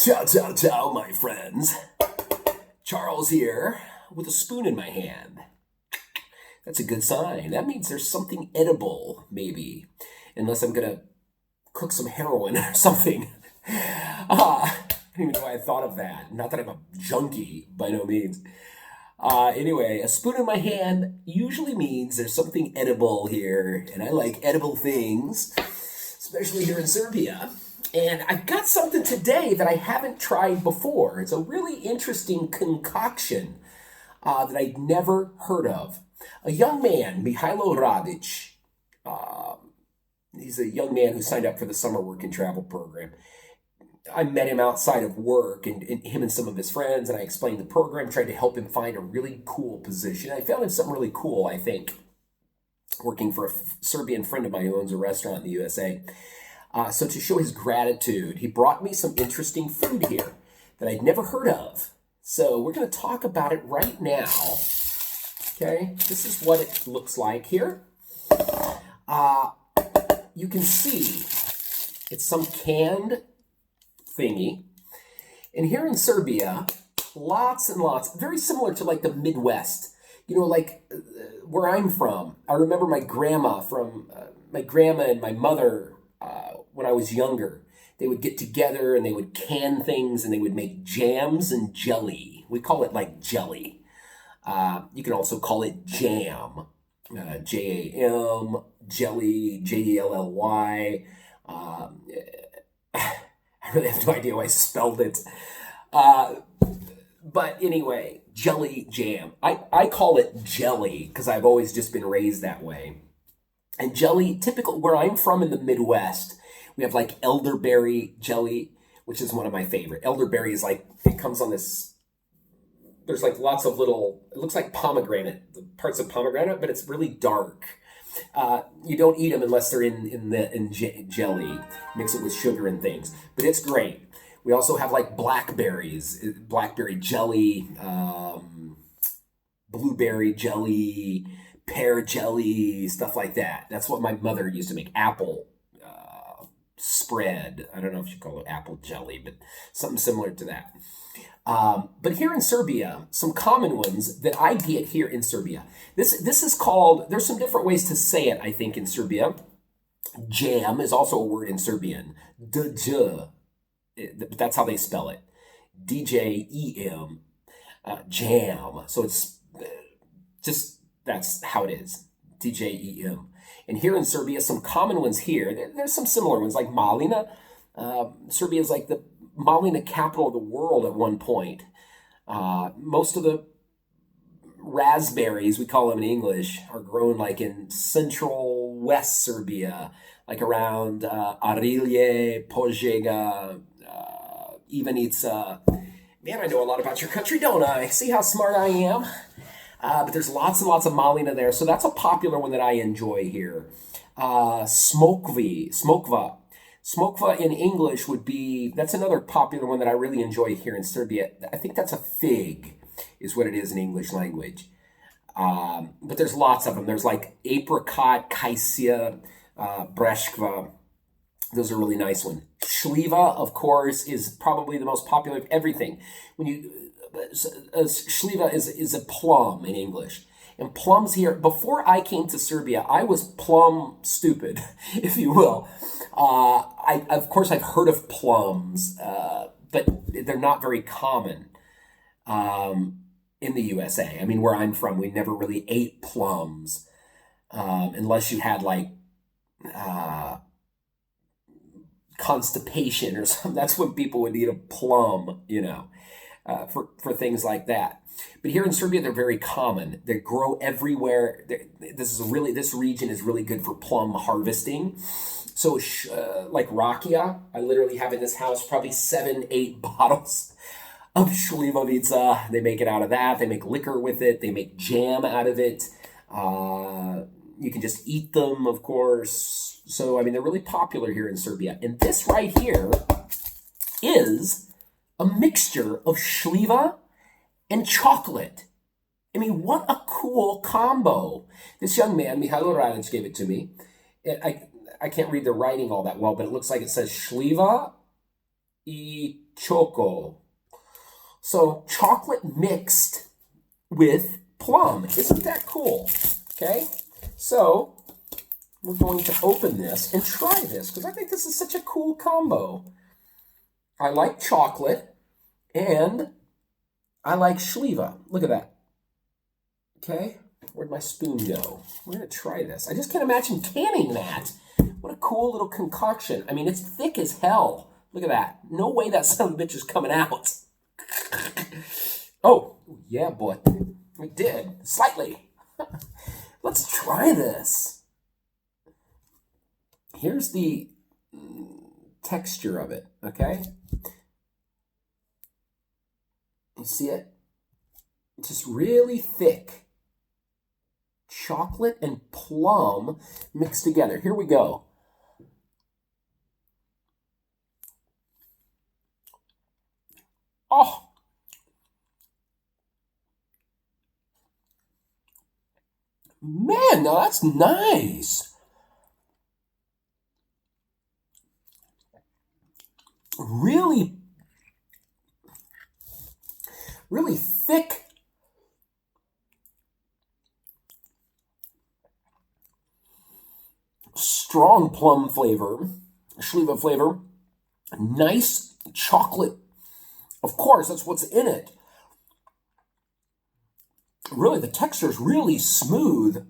Ciao, ciao, ciao, my friends. Charles here with a spoon in my hand. That's a good sign. That means there's something edible, maybe. Unless I'm gonna cook some heroin or something. I don't even know why I thought of that. Not that I'm a junkie, by no means. Anyway, a spoon in my hand usually means there's something edible here, and I like edible things, especially here in Serbia. And I've got something today that I haven't tried before. It's a really interesting concoction that I'd never heard of. A young man, Mihajlo Radic, he's a young man who signed up for the summer work and travel program. I met him outside of work, and him and some of his friends, and I explained the program, tried to help him find a really cool position. I found him something really cool, I think, working for a Serbian friend of mine who owns a restaurant in the USA. So to show his gratitude, he brought me some interesting food here that I'd never heard of. So we're going to talk about it right now. Okay, this is what it looks like here. You can see it's some canned thingy. And here in Serbia, lots and lots, very similar to like the Midwest. You know, like where I'm from. I remember my grandma and my mother, when I was younger, they would get together and they would can things and they would make jams and jelly. We call it like jelly. You can also call it jam, Jam, jelly, Jelly. I really have no idea why I spelled it. But anyway, jelly jam. I call it jelly because I've always just been raised that way. And jelly, typical where I'm from in the Midwest, we have like elderberry jelly, which is one of my favorite. Elderberry is like, it comes on this, there's like lots of little, it looks like pomegranate, the parts of pomegranate, but it's really dark. You don't eat them unless they're in jelly. Mix it with sugar and things, but it's great. We also have like blackberries, blackberry jelly, blueberry jelly, pear jelly, stuff like that. That's what my mother used to make. Apple spread. I don't know if you call it apple jelly, but something similar to that. But here in Serbia, some common ones that I get here in Serbia. This is called, there's some different ways to say it, I think, in Serbia. Jam is also a word in Serbian. That's how they spell it. DJEM. Jam. So it's just, that's how it is. DJEM. And here in Serbia, some common ones here. There's some similar ones like Malina. Serbia is like the Malina capital of the world at one point. Most of the raspberries, we call them in English, are grown like in central west Serbia, like around Arilje, Požega, Ivanica. Man, I know a lot about your country, don't I? See how smart I am? But there's lots and lots of malina there, so that's a popular one that I enjoy here. Smokva. Smokva in English would be, that's another popular one that I really enjoy here in Serbia. I think that's a fig, is what it is in English language. But there's lots of them. There's like apricot, kajsija, breskva. Those are really nice ones. Šljiva, of course, is probably the most popular of everything. Šljiva is a plum in English. And plums here, before I came to Serbia, I was plum stupid, if you will. Of course, I've heard of plums, but they're not very common in the USA. I mean, where I'm from, we never really ate plums unless you had like constipation or something. That's when people would eat a plum, you know, for things like that. But here in Serbia, they're very common. They grow everywhere. This region is really good for plum harvesting. So like rakia, I literally have in this house probably 7-8 bottles of šljivovica. They make it out of that. They make liquor with it. They make jam out of it. You can just eat them, of course. So, I mean, they're really popular here in Serbia. And this right here is a mixture of šljiva and chocolate. I mean, what a cool combo. This young man, Mihajlo Radic, gave it to me. I can't read the writing all that well, but it looks like it says šljiva I choco. So chocolate mixed with plum. Isn't that cool? Okay, so we're going to open this and try this because I think this is such a cool combo. I like chocolate and I like Schlieva. Look at that. Okay, where'd my spoon go? We're going to try this. I just can't imagine canning that. What a cool little concoction. I mean, it's thick as hell. Look at that. No way that son of a bitch is coming out. Oh, yeah, boy. It did. Slightly. Let's try this. Here's the texture of it, okay? You see it? It's just really thick. Chocolate and plum mixed together. Here we go. Oh! Man, now that's nice. Really, really thick. Strong plum flavor, Schlieva flavor. Nice chocolate. Of course, that's what's in it. Really, the texture is really smooth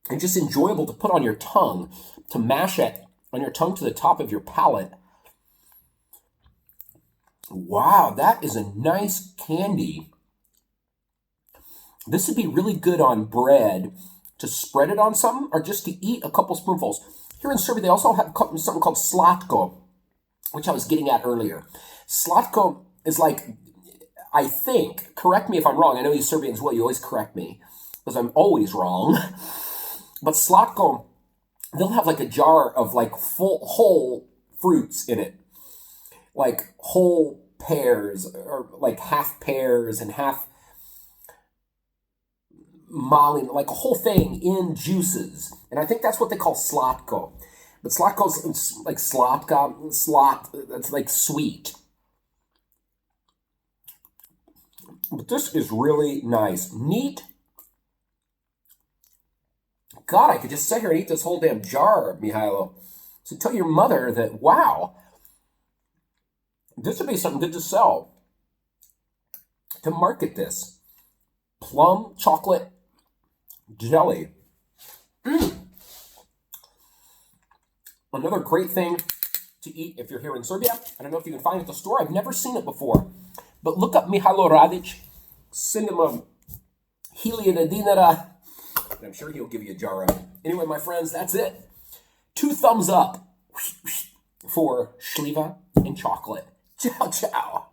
and just enjoyable to put on your tongue, to mash it on your tongue to the top of your palate. Wow, that is a nice candy. This would be really good on bread to spread it on something or just to eat a couple spoonfuls. Here in Serbia, they also have something called slatko, which I was getting at earlier. Slatko is like, I think, correct me if I'm wrong. I know you Serbians will. You always correct me because I'm always wrong. But slatko, they'll have like a jar of like whole fruits in it. Like whole pears or like half pears and half malin, like a whole thing in juices. And I think that's what they call slatko. But slatko's like it's like sweet. But this is really nice. Neat. God, I could just sit here and eat this whole damn jar, Mihailo. So tell your mother that, wow, this would be something good to sell. To market this. Plum chocolate jelly. Another great thing to eat if you're here in Serbia. I don't know if you can find it at the store. I've never seen it before. But look up Mihailo Radic. Send him a hiljada dinara. And I'm sure he'll give you a jar of it. Anyway, my friends, that's it. 2 thumbs up for Schlieva and chocolate. Ciao, ciao.